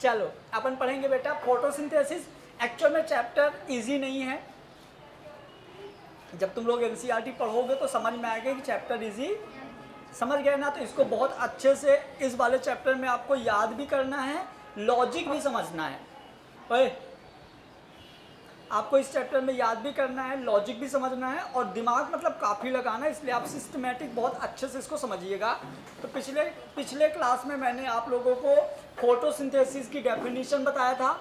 चलो अपन पढ़ेंगे बेटा फोटोसिंथेसिस। एक्चुअल में चैप्टर इजी नहीं है, जब तुम लोग एनसीईआरटी पढ़ोगे तो समझ में आएगा कि चैप्टर इजी, समझ गए ना। तो इसको बहुत अच्छे से इस वाले चैप्टर में आपको याद भी करना है, लॉजिक भी समझना है। ओए, आपको इस चैप्टर में याद भी करना है, लॉजिक भी समझना है और दिमाग मतलब काफ़ी लगाना है, इसलिए आप सिस्टमेटिक बहुत अच्छे से इसको समझिएगा। तो पिछले क्लास में मैंने आप लोगों को फोटोसिंथेसिस की डेफिनेशन बताया था,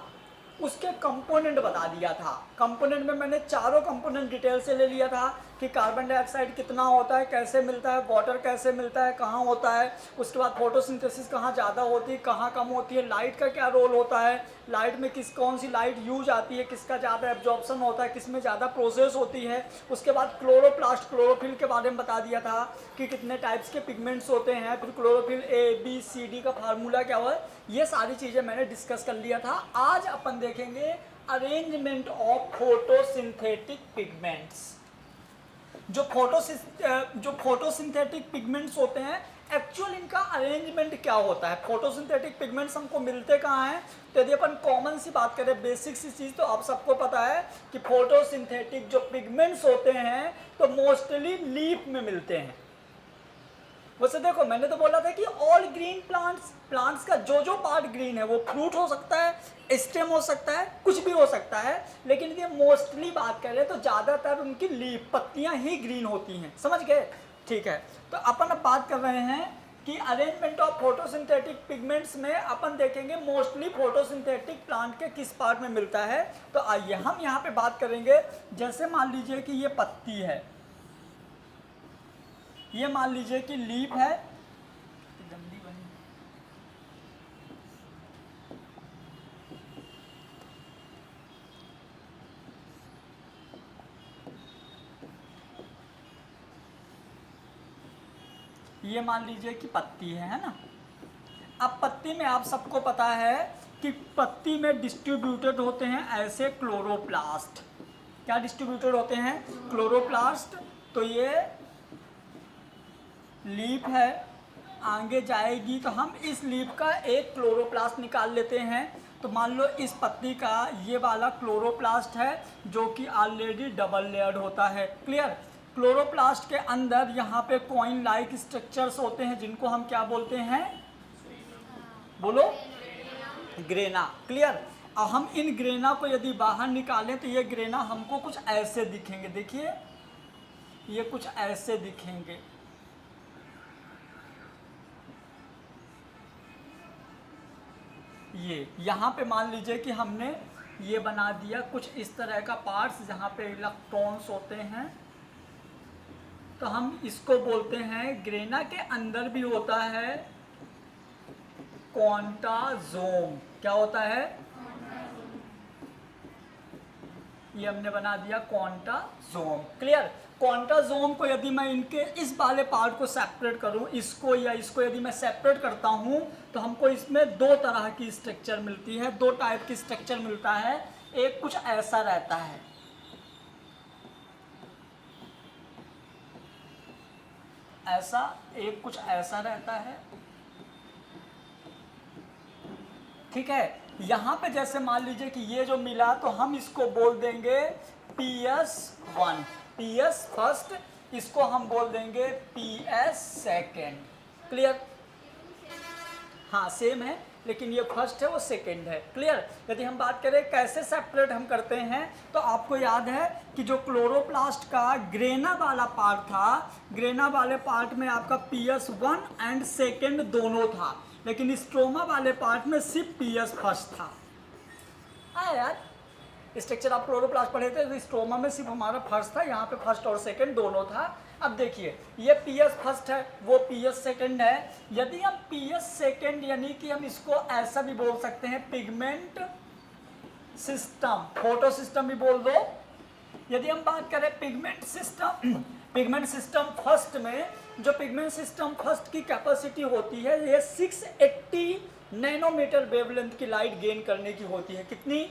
उसके कंपोनेंट बता दिया था। कंपोनेंट में मैंने चारों कंपोनेंट डिटेल से ले लिया था कि कार्बन डाइऑक्साइड कितना होता है, कैसे मिलता है, वाटर कैसे मिलता है, कहाँ होता है, उसके बाद फोटोसिंथेसिस कहाँ ज़्यादा होती है, कहाँ कम होती है, लाइट का क्या रोल होता है, लाइट में कौन सी लाइट यूज आती है, किसका ज़्यादा एब्जॉर्प्शन होता है, किस में ज़्यादा प्रोसेस होती है। उसके बाद क्लोरोप्लास्ट क्लोरोफिल के बारे में बता दिया था कि कितने टाइप्स के पिगमेंट्स होते हैं, फिर क्लोरोफिल ABCD का फार्मूला क्या हुआ, ये सारी चीज़ें मैंने डिस्कस कर लिया था। आज अपन देखेंगे अरेंजमेंट ऑफ फोटोसिंथेटिक पिगमेंट्स। जो फोटोसिंथेटिक पिगमेंट्स होते हैं, एक्चुअल इनका अरेंजमेंट क्या होता है। फोटोसिंथेटिक पिगमेंट्स हमको मिलते कहाँ हैं, तो यदि अपन कॉमन सी बात करें, बेसिक सी चीज़, तो आप सबको पता है कि फोटोसिंथेटिक जो पिगमेंट्स होते हैं तो मोस्टली लीफ में मिलते हैं। वैसे देखो, मैंने तो बोला था कि ऑल ग्रीन प्लांट्स का जो पार्ट ग्रीन है वो फ्रूट हो सकता है, स्टेम हो सकता है, कुछ भी हो सकता है, लेकिन ये मोस्टली बात करें तो ज़्यादातर उनकी लीफ पत्तियां ही ग्रीन होती हैं। समझ गए? ठीक है, तो अपन अब बात कर रहे हैं कि अरेंजमेंट ऑफ फोटोसिंथेटिक पिगमेंट्स में अपन देखेंगे मोस्टली फोटोसिंथेटिक प्लांट के किस पार्ट में मिलता है। तो आइए हम यहाँ पे बात करेंगे, जैसे मान लीजिए कि ये पत्ती है, ये मान लीजिए कि लीफ है, ये मान लीजिए कि पत्ती है ना। अब पत्ती में आप सबको पता है कि पत्ती में डिस्ट्रीब्यूटेड होते हैं ऐसे क्लोरोप्लास्ट। क्या डिस्ट्रीब्यूटेड होते हैं? क्लोरोप्लास्ट। तो ये लीफ है, आगे जाएगी तो हम इस लीफ का एक क्लोरोप्लास्ट निकाल लेते हैं। तो मान लो इस पत्ती का ये वाला क्लोरोप्लास्ट है जो कि ऑलरेडी डबल लेयर्ड होता है। क्लियर? क्लोरोप्लास्ट के अंदर यहाँ पे कॉइन लाइक स्ट्रक्चर्स होते हैं जिनको हम क्या बोलते हैं, बोलो? ग्रेना। क्लियर? अब हम इन ग्रेना को यदि बाहर निकालें तो ये ग्रेना हमको कुछ ऐसे दिखेंगे। देखिए, ये कुछ ऐसे दिखेंगे। ये यहाँ पे मान लीजिए कि हमने ये बना दिया कुछ इस तरह का पार्ट्स जहाँ पे इलेक्ट्रॉन्स होते हैं, तो हम इसको बोलते हैं, ग्रेना के अंदर भी होता है क्वांटाजोम। क्या होता है? ये हमने बना दिया क्वांटाजोम। क्लियर? क्वांटाजोम को यदि मैं इनके इस वाले पार्ट को सेपरेट करूं, इसको या इसको यदि मैं सेपरेट करता हूं, तो हमको इसमें दो तरह की स्ट्रक्चर मिलती है, दो टाइप की स्ट्रक्चर मिलता है। एक कुछ ऐसा रहता है, ऐसा, एक कुछ ऐसा रहता है। ठीक है? यहां पे जैसे मान लीजिए कि ये जो मिला तो हम इसको बोल देंगे PS1, PS फर्स्ट, इसको हम बोल देंगे PS सेकेंड। क्लियर? हाँ, सेम है, लेकिन ये फर्स्ट है वो सेकेंड है। क्लियर? यदि हम बात करें कैसे सेपरेट हम करते हैं, तो आपको याद है कि जो क्लोरोप्लास्ट का ग्रेना वाला पार्ट था, ग्रेना वाले पार्ट में आपका PS1 एंड सेकेंड दोनों था, लेकिन स्ट्रोमा वाले पार्ट में सिर्फ PS फर्स्ट था। यार, स्ट्रक्चर आप क्लोरोप्लास्ट पढ़े थे तो स्ट्रोमा में सिर्फ हमारा फर्स्ट था, यहाँ पे फर्स्ट और सेकंड दोनों था। अब देखिए, ये PS फर्स्ट है, वो PS सेकंड है। यदि हम PS सेकंड, यानी कि हम इसको ऐसा भी बोल सकते हैं, पिगमेंट सिस्टम, फोटो सिस्टम भी बोल दो। यदि हम बात करें पिगमेंट सिस्टम फर्स्ट में, जो पिगमेंट सिस्टम फर्स्ट की कैपेसिटी होती है, ये 680 नैनोमीटर वेवलेंथ की लाइट गेन करने की होती है। कितनी?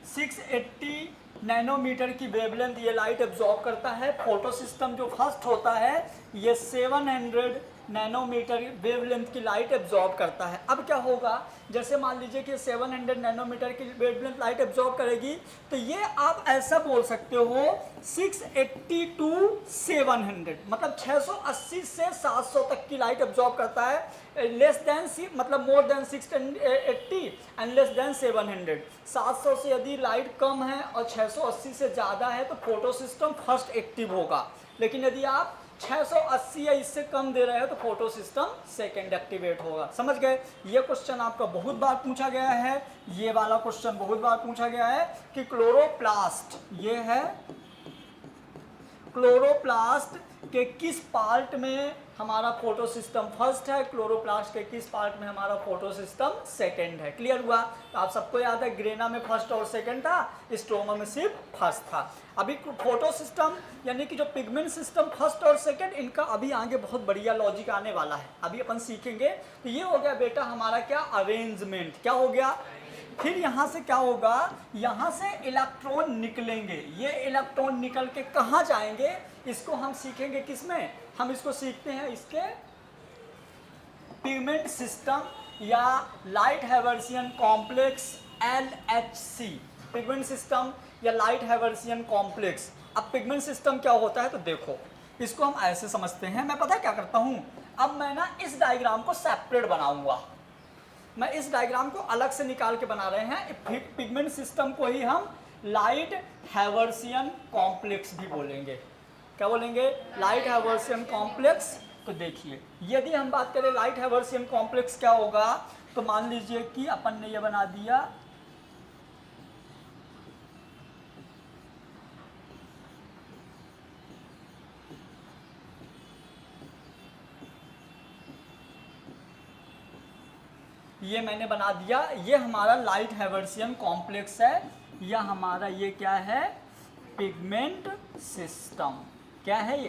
680 नैनोमीटर की वेवलेंथ ये लाइट एब्जॉर्ब करता है। फोटो सिस्टम जो फर्स्ट होता है ये 700 नैनोमीटर वेवलेंथ की लाइट एब्जॉर्ब करता है। अब क्या होगा, जैसे मान लीजिए कि 700 नैनोमीटर की वेवलेंथ लाइट एब्जॉर्ब करेगी, तो ये आप ऐसा बोल सकते हो 680 टू 700, मतलब 680 से 700 तक की लाइट एब्जॉर्ब करता है। लेस देन मतलब more than 680 and less than 700। 700 से यदि लाइट कम है और 680 से ज़्यादा है तो फोटो सिस्टम फर्स्ट एक्टिव होगा, लेकिन यदि आप 680 या इससे कम दे रहे हो तो फोटो सिस्टम सेकेंड एक्टिवेट होगा। समझ गए? ये क्वेश्चन आपका बहुत बार पूछा गया है, ये वाला क्वेश्चन बहुत बार पूछा गया है कि क्लोरोप्लास्ट, ये है क्लोरोप्लास्ट के किस पार्ट में हमारा फोटो सिस्टम फर्स्ट है, क्लोरोप्लास्ट के किस पार्ट में हमारा फोटो सिस्टम सेकंड है। क्लियर हुआ? तो आप सबको याद है ग्रेना में फर्स्ट और सेकंड था, स्ट्रोमा में सिर्फ फर्स्ट था। अभी फोटो सिस्टम यानी कि जो पिगमेंट सिस्टम फर्स्ट और सेकंड, इनका अभी आगे बहुत बढ़िया लॉजिक आने वाला है, अभी अपन सीखेंगे। तो ये हो गया बेटा हमारा क्या, अरेंजमेंट। क्या हो गया? फिर यहाँ से क्या होगा, यहाँ से इलेक्ट्रॉन निकलेंगे। ये इलेक्ट्रॉन निकल के कहाँ जाएंगे, इसको हम सीखेंगे। किसमें? हम इसको सीखते हैं इसके पिगमेंट सिस्टम या light Haversian complex, LHC, pigment system या लाइट हैवर्सियन कॉम्प्लेक्स। अब पिगमेंट सिस्टम क्या होता है, तो देखो इसको हम ऐसे समझते हैं। मैं पता है क्या करता हूँ, अब मैं ना इस डायग्राम को सेपरेट बनाऊंगा। मैं इस डायग्राम को अलग से निकाल के बना रहे हैं। पिगमेंट सिस्टम को ही हम लाइट हैवर्सियन कॉम्प्लेक्स भी बोलेंगे। क्या बोलेंगे? Light Haversian complex. तो देखिए यदि हम बात करें लाइट हैवर्सियन कॉम्प्लेक्स क्या होगा, तो मान लीजिए कि अपन ने ये बना दिया, ये मैंने बना दिया, ये हमारा लाइट हैवर्सियन कॉम्प्लेक्स है, या हमारा ये क्या है, पिगमेंट सिस्टम। क्या है ये?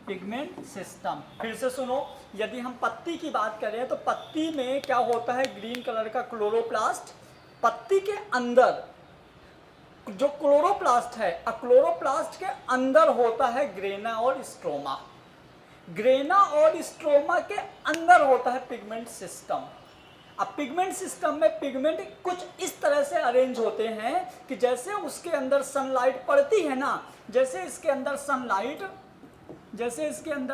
Pigment system. फिर से सुनो, यदि हम पत्ती की बात करें तो पत्ती में क्या होता है, ग्रीन कलर का क्लोरोप्लास्ट। पत्ती के अंदर जो क्लोरोप्लास्ट है, क्लोरोप्लास्ट के अंदर होता है ग्रेना और स्ट्रोमा। ग्रेना और स्ट्रोमा के अंदर होता है पिगमेंट सिस्टम। अब पिगमेंट सिस्टम में पिगमेंट कुछ इस तरह से अरेंज होते हैं कि जैसे उसके अंदर सनलाइट पड़ती है ना, जैसे इसके अंदर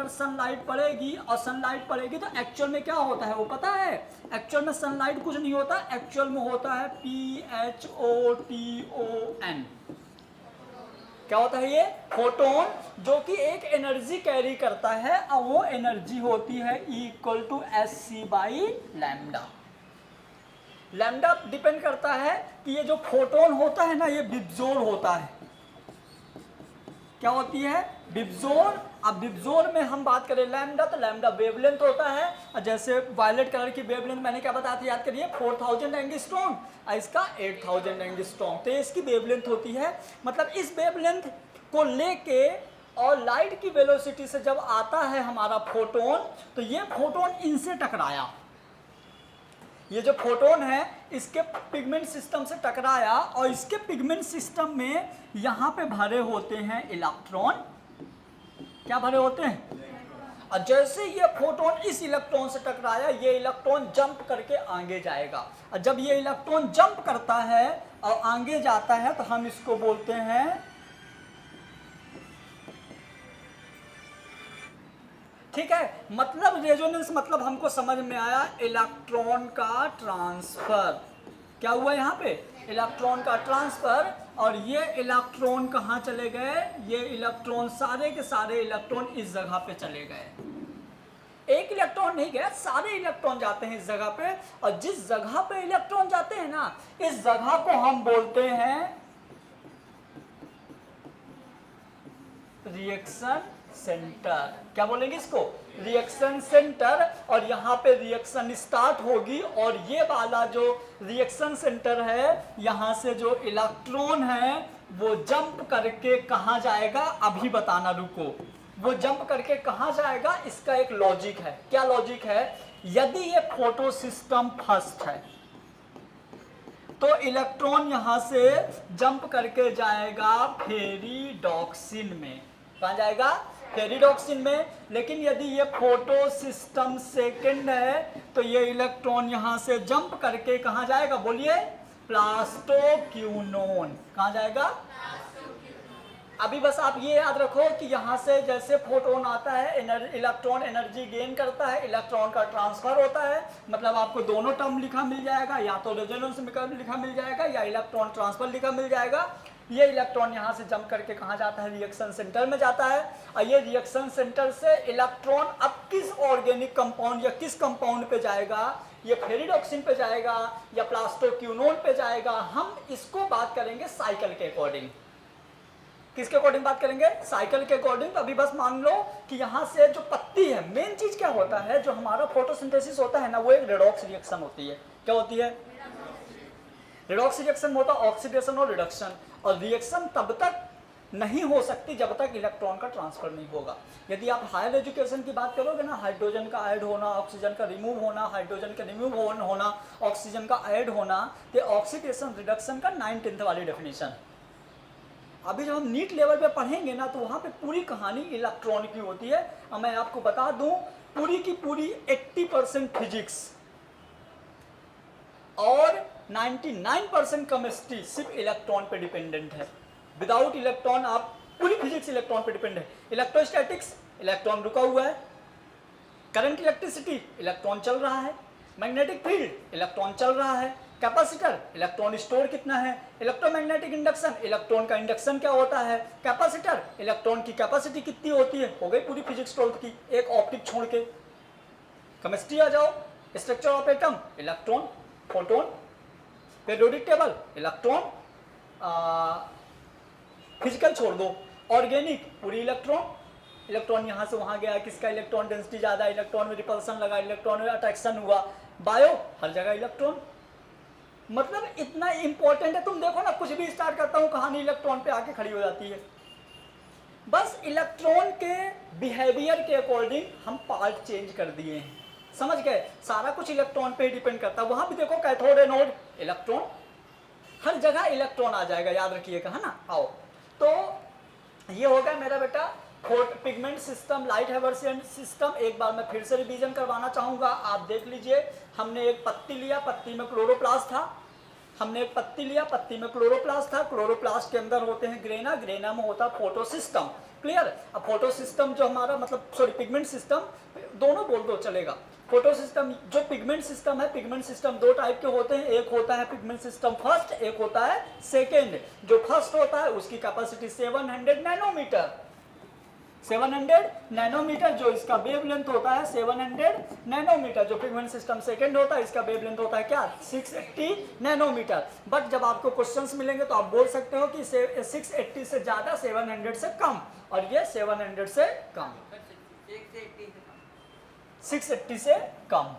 सनलाइट पड़ेगी और सनलाइट पड़ेगी तो एक्चुअल में क्या होता है वो पता है? एक्चुअल में सनलाइट कुछ नहीं होता, एक्चुअल में होता है PHOTON। क्या होता है ये? फोटोन, जो कि एक एनर्जी कैरी करता है और वो एनर्जी होती है E=hc/λ। लैम्डा डिपेंड करता है कि ये जो फोटोन होता है ना, ये बिब्जोर होता है। क्या होती है? बिब्जोर। अब बिब्जोर में हम बात करें लैम्डा, तो लैम्डा वेवलेंथ होता है। और जैसे वायलेट कलर की वेवलेंथ मैंने क्या बताया था, याद करिए, 4000 एंगस्ट्रॉम और इसका 8000 एंगस्ट्रॉम। तो इसकी वेवलेंथ होती है। मतलब इस वेवलेंथ को लेके और लाइट की वेलोसिटी से जब आता है हमारा फोटोन, तो ये फोटोन इनसे टकराया, ये जो फोटोन है इसके पिगमेंट सिस्टम से टकराया और इसके पिगमेंट सिस्टम में यहाँ पे भरे होते हैं इलेक्ट्रॉन। क्या भरे होते हैं? और जैसे ये फोटोन इस इलेक्ट्रॉन से टकराया, ये इलेक्ट्रॉन जंप करके आगे जाएगा। और जब ये इलेक्ट्रॉन जंप करता है और आगे जाता है तो हम इसको बोलते हैं, ठीक है, मतलब रेजोनेंस, मतलब हमको समझ में आया, इलेक्ट्रॉन का ट्रांसफर। क्या हुआ यहाँ पे? इलेक्ट्रॉन का ट्रांसफर। और ये इलेक्ट्रॉन कहाँ चले गए? ये इलेक्ट्रॉन, सारे के सारे इलेक्ट्रॉन इस जगह पे चले गए। एक इलेक्ट्रॉन नहीं गया, सारे इलेक्ट्रॉन जाते हैं इस जगह पे। और जिस जगह पे इलेक्ट्रॉन जाते हैं ना, इस जगह को हम बोलते हैं रिएक्शन सेंटर। क्या बोलेंगे इसको? Reaction centre. और यहाँ पे रिएक्शन स्टार्ट होगी और ये वाला जो रिएक्शन सेंटर है, यहाँ से जो इलेक्ट्रॉन है वो जंप करके कहाँ जाएगा, अभी बताना, रुको। वो जंप करके कहाँ जाएगा, इसका एक लॉजिक है। क्या लॉजिक है? यदि ये फोटो सिस्टम फर्स्ट है तो इलेक्ट्रॉन यहाँ से जंप करके जाएगा फेरिडॉक्सिन में। कहाँ जाएगा? पेरिडॉक्सिन में। लेकिन यदि ये फोटो सिस्टम सेकेंड है तो ये इलेक्ट्रॉन यहाँ से जंप करके कहाँ जाएगा, बोलिए, प्लास्टोक्यूनोन। कहाँ जाएगा? अभी बस आप ये याद रखो कि यहाँ से जैसे फोटोन आता है, इलेक्ट्रॉन एनर्जी गेन करता है, इलेक्ट्रॉन का ट्रांसफर होता है, मतलब आपको दोनों टर्म लिखा मिल जाएगा, या तो रेजोनेंस लिखा मिल जाएगा या इलेक्ट्रॉन ट्रांसफर लिखा मिल जाएगा। ये इलेक्ट्रॉन यहाँ से जंप करके कहाँ जाता है, रिएक्शन सेंटर में जाता है, और ये रिएक्शन सेंटर से इलेक्ट्रॉन अब किस ऑर्गेनिक कंपाउंड या किस कंपाउंड पे जाएगा, ये फेरिडॉक्सिन पे जाएगा या प्लास्टोक्यूनोन पे जाएगा, हम इसको बात करेंगे साइकिल के अकॉर्डिंग। किसके अकॉर्डिंग बात करेंगे? साइकिल के अकॉर्डिंग। तो अभी बस मान लो कि यहाँ से जो पत्ती है, मेन चीज क्या होता है, जो हमारा फोटोसिंथेसिस होता है ना, वो एक रेडॉक्स रिएक्शन होती है। क्या होती है? रेडॉक्स रिएक्शन होता है ऑक्सीडेशन और रिडक्शन, और रिएक्शन तब तक नहीं हो सकती जब तक इलेक्ट्रॉन का ट्रांसफर नहीं होगा। यदि आप हायर एजुकेशन की बात करोगे ना, हाइड्रोजन का ऐड होना, ऑक्सीजन का रिमूव होना, हाइड्रोजन का रिमूव होना, ऑक्सीजन का ऐड होना, तो ऑक्सीडेशन रिडक्शन का 9th वाली डेफिनेशन। अभी जब हम नीट लेवल पे पढ़ेंगे ना, तो वहाँ पे पूरी कहानी इलेक्ट्रॉन की होती है। और मैं आपको बता दूं, पूरी की पूरी 80% फिजिक्स और 99% केमिस्ट्री सिर्फ इलेक्ट्रॉन पे डिपेंडेंट है। विदाउट इलेक्ट्रॉन आप, पूरी फिजिक्स इलेक्ट्रॉन पे डिपेंड है। इलेक्ट्रोस्टैटिक्स, इलेक्ट्रॉन रुका हुआ है। करंट इलेक्ट्रिसिटी, इलेक्ट्रॉन चल रहा है। मैग्नेटिक फील्ड, इलेक्ट्रॉन चल रहा है। कैपेसिटर, इलेक्ट्रॉन स्टोर कितना है। इलेक्ट्रोमैग्नेटिक इंडक्शन, इलेक्ट्रॉन का इंडक्शन क्या होता है। कैपेसिटर, इलेक्ट्रॉन की कैपेसिटी कितनी होती है। हो गई पूरी फिजिक्स 12th की, एक ऑप्टिक छोड़ के। केमिस्ट्री आ जाओ, structure of atom, electron, photon, periodic table, electron, physical छोड़ दो, ऑर्गेनिक, पूरी इलेक्ट्रॉन। इलेक्ट्रॉन यहाँ से वहाँ गया, किसका इलेक्ट्रॉन डेंसिटी ज़्यादा, इलेक्ट्रॉन में रिपल्सन लगा, इलेक्ट्रॉन में अट्रैक्शन हुआ। बायो, हर जगह इलेक्ट्रॉन। मतलब इतना इंपॉर्टेंट है। तुम देखो ना, कुछ भी स्टार्ट करता हूँ, कहानी इलेक्ट्रॉन पे आके खड़ी हो जाती है। बस इलेक्ट्रॉन के बिहेवियर के अकॉर्डिंग हम पार्ट चेंज कर दिए हैं, समझ गए। सारा कुछ इलेक्ट्रॉन पे डिपेंड करता है। वहां भी देखो कैथोड एनोड, इलेक्ट्रॉन, हर जगह इलेक्ट्रॉन आ जाएगा, याद रखिएगा, है ना। आओ, तो ये हो गया मेरा बेटा pigment system, light Haversian system. एक बार मैं फिर से रिवीजन करवाना चाहूंगा। आप देख लीजिए, हमने एक पत्ती लिया, पत्ती में क्लोरोप्लास्ट था। हमने एक पत्ती लिया, पत्ती में क्लोरोप्लास्ट था। क्लोरोप्लास्ट के अंदर होते हैं ग्रेना, ग्रेना में होता है फोटोसिस्टम। क्लियर? अब फोटोसिस्टम जो हमारा, मतलब सॉरी, पिगमेंट सिस्टम, दोनों बोल दो चलेगा। फोटोसिस्टम, जो पिगमेंट सिस्टम है, पिगमेंट सिस्टम दो टाइप के होते हैं। एक होता है पिगमेंट सिस्टम फर्स्ट, एक होता है सेकेंड। जो फर्स्ट होता है उसकी कैपेसिटी 700 नैनोमीटर, 700 नैनोमीटर जो इसका वेवलेंथ होता है, 700 नैनोमीटर। जो पिगमेंट सिस्टम सेकंड होता है, इसका वेवलेंथ होता है क्या, 680 नैनोमीटर। बट जब आपको क्वेश्चंस मिलेंगे तो आप बोल सकते हो कि 680 से ज्यादा, 700 से कम, और ये 700 से कम, 680 से कम।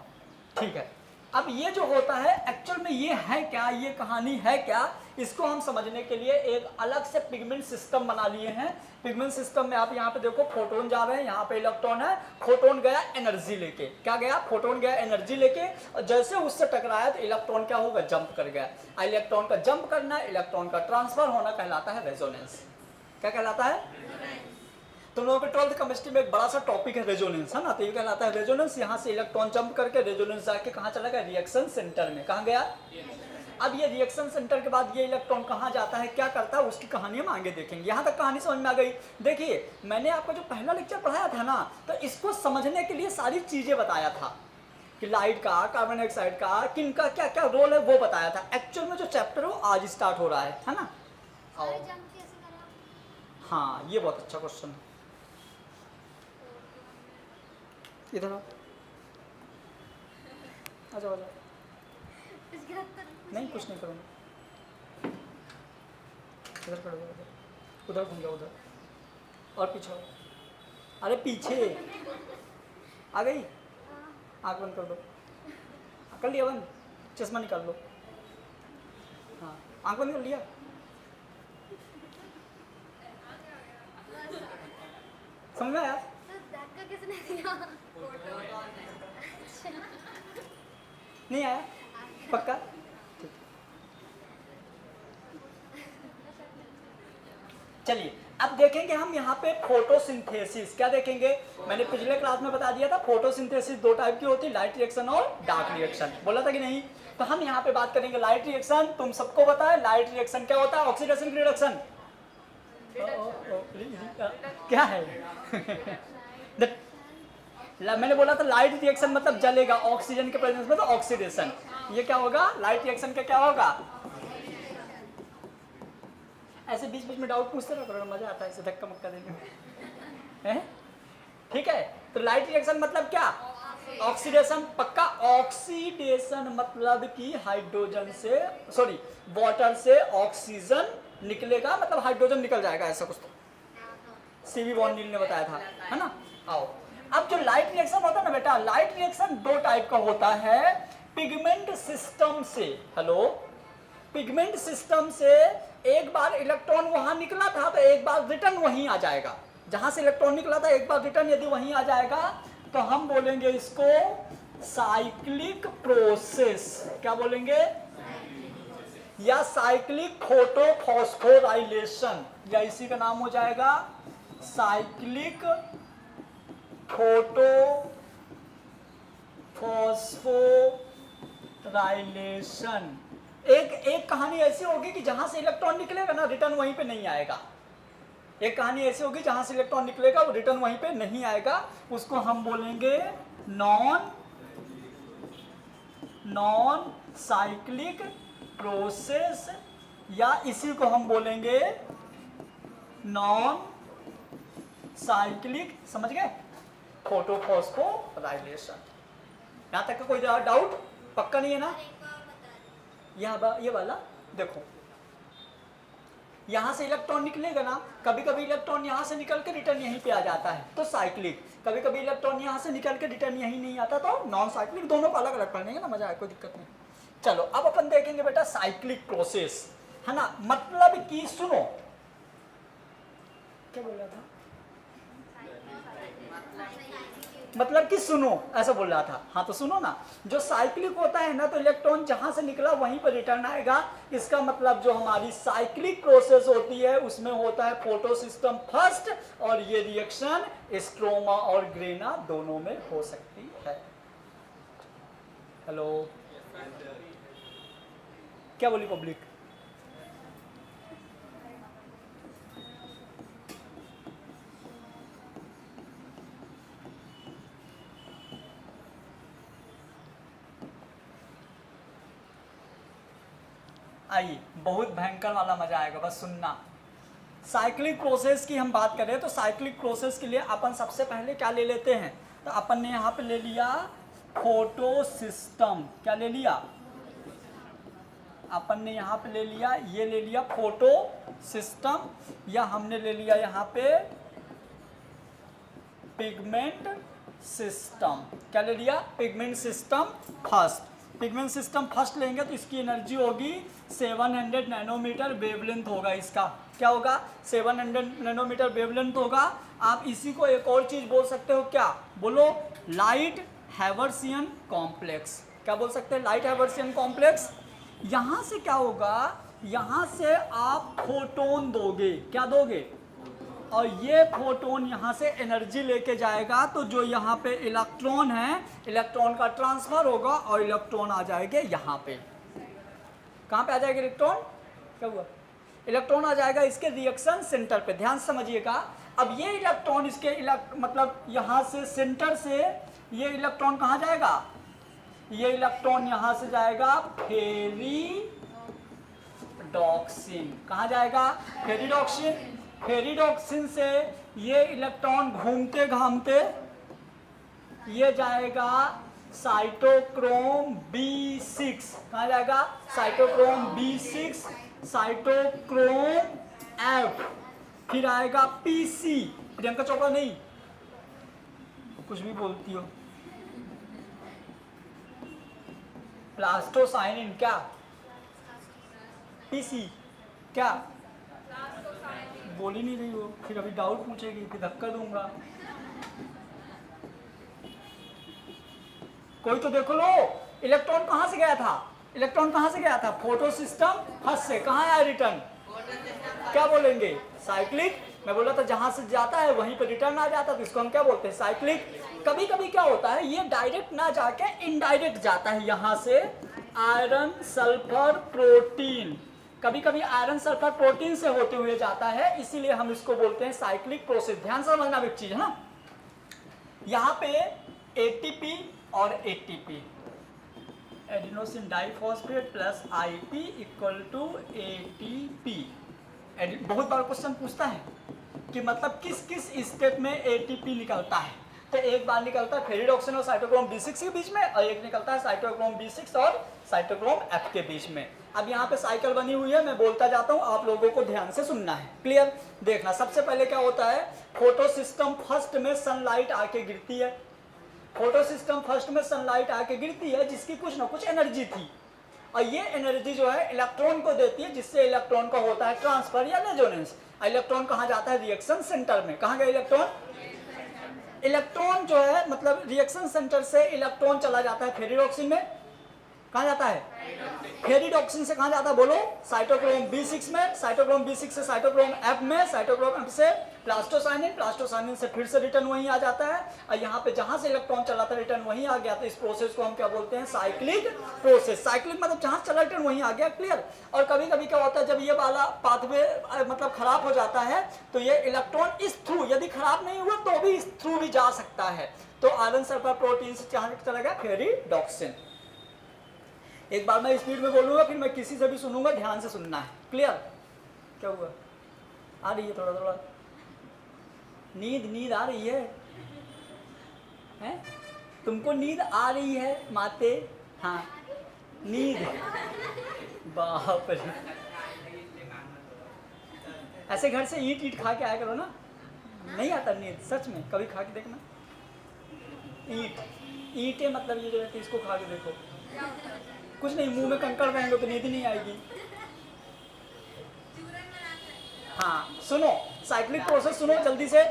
ठीक है। अब ये जो होता है एक्चुअल में ये है क्या, ये कहानी है क्या, इसको हम समझने के लिए एक अलग से पिगमेंट सिस्टम बना लिए हैं। पिगमेंट सिस्टम में आप यहाँ पे देखो, फोटोन जा रहे हैं, यहाँ पे इलेक्ट्रॉन है, फोटोन गया एनर्जी लेके। क्या गया? फोटोन गया एनर्जी लेके, और जैसे उससे टकराया तो इलेक्ट्रॉन क्या होगा, जंप कर गया। इलेक्ट्रॉन का जंप करना, इलेक्ट्रॉन का ट्रांसफर होना कहलाता है रेजोनेंस। क्या कहलाता है? तुम लोगों के 12th केमिस्ट्री में एक बड़ा सा टॉपिक है रेजोनेंस, है ना। तो ये कहलाता है रेजोनेंस। यहाँ से इलेक्ट्रॉन जंप करके रेजोनेंस जाके कहाँ चला गया, रिएक्शन सेंटर में। कहाँ गया? अब ये रिएक्शन सेंटर के बाद ये इलेक्ट्रॉन कहाँ जाता है, क्या करता है, उसकी कहानी हम आगे देखेंगे। यहाँ तक कहानी समझ में आ गई। देखिए, मैंने आपको जो पहला लेक्चर पढ़ाया था ना, तो इसको समझने के लिए सारी चीजें बताया था कि लाइट का, कार्बन डाइऑक्साइड का, किन का क्या क्या रोल है, वो बताया था। एक्चुअल में जो चैप्टर है वो आज स्टार्ट हो रहा है ना। हाँ, ये बहुत अच्छा क्वेश्चन है। इधर आओ, आ जाओ, आ जाओ। नहीं, कुछ नहीं करूँगा। इधर खड़े हो, उधर घूम जाओ, उधर और पीछे आओ। अरे पीछे आ गई, आँख बंद कर दो। कर लिया बंद? चश्मा निकाल लो। हाँ, आँख बंद कर लिया। समझ में आया? नहीं आया? पक्का? ठीक। चलिए, अब देखेंगे हम यहाँ पे फोटोसिंथेसिस, क्या देखेंगे? मैंने पिछले क्लास में बता दिया था फोटोसिंथेसिस दो टाइप की होती है, लाइट रिएक्शन और डार्क रिएक्शन, बोला था कि नहीं? तो हम यहाँ पे बात करेंगे लाइट रिएक्शन। तुम सबको पता है लाइट रिएक्शन क्या होता है? ऑक्सीडेशन की रिडक्शन क्या है? मैंने बोला था लाइट रिएक्शन मतलब जलेगा ऑक्सीजन के प्रेजेंस में, तो ऑक्सीडेशन। ये क्या होगा? लाइट रिएक्शन का क्या होगा? ऐसे बीच बीच में डाउट पूछते रहो, मजा आता है ऐसे धक्का मुक्का देने में। ठीक है, तो लाइट रिएक्शन मतलब क्या? ऑक्सीडेशन। पक्का? ऑक्सीडेशन मतलब कि हाइड्रोजन से, सॉरी, वाटर से ऑक्सीजन निकलेगा, मतलब हाइड्रोजन निकल जाएगा, ऐसा कुछ तो सीवी वॉन नील ने बताया था, है ना? आओ, अब जो लाइट रिएक्शन होता है ना बेटा, लाइट रिएक्शन दो टाइप का होता है। पिगमेंट सिस्टम से, हेलो, पिगमेंट सिस्टम से एक बार इलेक्ट्रॉन वहां निकला था तो एक बार रिटर्न वहीं आ जाएगा। जहां से इलेक्ट्रॉन निकला था एक बार रिटर्न यदि वहीं आ जाएगा तो हम बोलेंगे इसको साइक्लिक प्रोसेस। क्या बोलेंगे? या साइक्लिक फोटोफॉस्फोराइलेशन, या इसी का नाम हो जाएगा साइक्लिक फोटोफॉस्फोराइलेशन। एक कहानी ऐसी होगी कि जहां से इलेक्ट्रॉन निकलेगा ना रिटर्न वहीं पे नहीं आएगा। एक कहानी ऐसी होगी जहां से इलेक्ट्रॉन निकलेगा वो रिटर्न वहीं पे नहीं आएगा, उसको हम बोलेंगे नॉन साइक्लिक प्रोसेस, या इसी को हम बोलेंगे नॉन साइक्लिक, समझ गए? फोटोफॉस्फोराइलेशन। यहां तक का कोई डाउट? पक्का नहीं है ना? ये वाला देखो, यहां से इलेक्ट्रॉन निकलेगा ना, कभी कभी इलेक्ट्रॉन यहां से निकल के रिटर्न यहीं पे आ जाता है, तो साइक्लिक। कभी कभी इलेक्ट्रॉन यहां से निकल के रिटर्न यहीं नहीं आता, तो नॉन साइक्लिक। दोनों को अलग अलग पढ़ने का ना, मजा आए, कोई दिक्कत नहीं। चलो अब अपन देखेंगे बेटा साइक्लिक प्रोसेस, है ना? मतलब कि सुनो, क्या बोल रहा था? मतलब कि सुनो, ऐसा बोल रहा था। हाँ तो सुनो ना, जो साइक्लिक होता है ना, तो इलेक्ट्रॉन जहां से निकला वहीं पर रिटर्न आएगा। इसका मतलब जो हमारी साइक्लिक प्रोसेस होती है उसमें होता है फोटोसिस्टम फर्स्ट, और ये रिएक्शन स्ट्रोमा और ग्रेना दोनों में हो सकती है। हेलो, क्या बोली पब्लिक? आइए, बहुत भयंकर वाला मजा आएगा, बस सुनना। साइक्लिक प्रोसेस की हम बात करें तो साइक्लिक प्रोसेस के लिए अपन सबसे पहले क्या ले लेते हैं? तो अपन ने यहाँ पे ले लिया फोटो सिस्टम। क्या ले लिया? अपन ने यहाँ पे ले लिया, ये ले लिया फोटो सिस्टम, या हमने ले लिया यहाँ पे पिगमेंट सिस्टम। क्या ले लिया? Pigment system first. Pigment system first लेंगे तो इसकी एनर्जी होगी 700 नैनोमीटर वेवलेंथ होगा इसका। क्या होगा? 700 नैनोमीटर वेवलेंथ होगा। आप इसी को एक और चीज बोल सकते हो, क्या बोलो? Light Haversian complex. क्या बोल सकते हैं? Light Haversian complex. यहाँ से क्या होगा? यहाँ से आप फोटोन दोगे। क्या दोगे? और ये फोटोन यहाँ से एनर्जी लेके जाएगा, तो जो यहाँ पे इलेक्ट्रॉन है, इलेक्ट्रॉन का ट्रांसफर होगा और इलेक्ट्रॉन आ जाएंगे यहाँ पे। कहाँ पे आ जाएगा इलेक्ट्रॉन? क्या हुआ? इलेक्ट्रॉन आ जाएगा इसके रिएक्शन सेंटर पे। ध्यान समझिएगा। अब ये इलेक्ट्रॉन इसके मतलब यहाँ से सेंटर से ये इलेक्ट्रॉन कहाँ जाएगा? ये इलेक्ट्रॉन यहाँ से जाएगा फेरिडॉक्सिन। कहाँ जाएगा? फेरिडॉक्सिन। फेरिडॉक्सिन से ये इलेक्ट्रॉन घूमते घामते ये जाएगा साइटोक्रोम B6। कहाँ जाएगा? साइटोक्रोम B6, साइटोक्रोम F, फिर आएगा PC। प्रियंका चोपड़ा नहीं, कुछ भी बोलती हो। प्लास्टोसाइनिन। क्या? PC। क्या बोल ही नहीं रही हो? फिर अभी डाउट पूछेगी, फिर धक्का दूंगा। कोई तो देखो लो, इलेक्ट्रॉन कहां से गया था? इलेक्ट्रॉन कहां से गया था? फोटो सिस्टम फर्स्ट से। कहां आया रिटर्न? क्या बोलेंगे? साइक्लिक। मैं बोला था जहां से जाता है वहीं पर रिटर्न आ जाता है, तो इसको हम क्या बोलते हैं, साइक्लिक। कभी कभी क्या होता है, ये डायरेक्ट ना जाके इनडायरेक्ट जाता है, यहां से आयरन सल्फर प्रोटीन, कभी कभी आयरन सल्फर प्रोटीन से होते हुए जाता है, इसीलिए हम इसको बोलते हैं साइक्लिक प्रोसेस। ध्यान से समझना एक चीज है ना, यहाँ पे एटीपी और ATP, adenosine diphosphate plus IP equal to ATP. बहुत बार क्वेश्चन पूछता है कि मतलब किस किस स्टेप में एटीपी निकलता है, तो एक बार निकलता है फेरिडॉक्सिन और साइटोक्रोम B6 के बीच में, और एक निकलता है साइटोक्रोम B6 और साइटोक्रोम F के बीच में। अब यहाँ पे साइकिल बनी हुई है, मैं बोलता जाता हूँ, आप लोगों को ध्यान से सुनना है, क्लियर। देखना, सबसे पहले क्या होता है, फोटो सिस्टम फर्स्ट में सनलाइट आके गिरती है, फोटो सिस्टम फर्स्ट में सनलाइट आके गिरती है, जिसकी कुछ ना कुछ एनर्जी थी, और ये एनर्जी जो है इलेक्ट्रॉन को देती है, जिससे इलेक्ट्रॉन का होता है ट्रांसफर या रेजोनेंस। इलेक्ट्रॉन कहाँ जाता है, रिएक्शन सेंटर में। कहाँ गया इलेक्ट्रॉन, इलेक्ट्रॉन जो है मतलब रिएक्शन सेंटर से इलेक्ट्रॉन चला जाता है फेरिडॉक्सिन में, कहाँ जाता है, फेरिडॉक्सिन से कहाँ जाता है बोलो, साइटोक्रोम B6 में, साइटोक्रोम B6 से साइटोक्रोम F में, साइटोक्रोम F से प्लास्टोसाइनिन, प्लास्टोसाइनिन से फिर से रिटर्न वहीं आ जाता है, और यहाँ पे जहाँ से इलेक्ट्रॉन चला था रिटर्न वहीं आ गया, तो इस प्रोसेस को हम क्या बोलते हैं, साइक्लिक प्रोसेस। साइक्लिक मतलब जहाँ चला रिटर्न वहीं आ गया, क्लियर। और कभी कभी क्या होता है, जब ये वाला पाथवे मतलब खराब हो जाता है, तो ये इलेक्ट्रॉन इस थ्रू, यदि खराब नहीं हुआ तो भी इस थ्रू भी जा सकता है, तो आयरन सल्फर प्रोटीन से जहाँ चला गया फेरिडॉक्सिन। एक बार मैं स्पीड में बोलूंगा, फिर मैं किसी से भी सुनूंगा, ध्यान से सुनना है, क्लियर। क्या हुआ, आ रही है थोड़ा थोड़ा नींद आ रही है, हैं? तुमको नींद आ रही है माते, हाँ नींद, बाप रे, ऐसे घर से ईंट खा के आया करो ना, नहीं आता नींद, सच में कभी खा के देखना, ईंटें मतलब ये जो रहती है, इसको खा के देखो, कुछ नहीं, मुंह में कंकड़ रहेंगे तो नींद ही नहीं आएगी। हाँ सुनो, साइक्लिक प्रोसेस सुनो जल्दी से।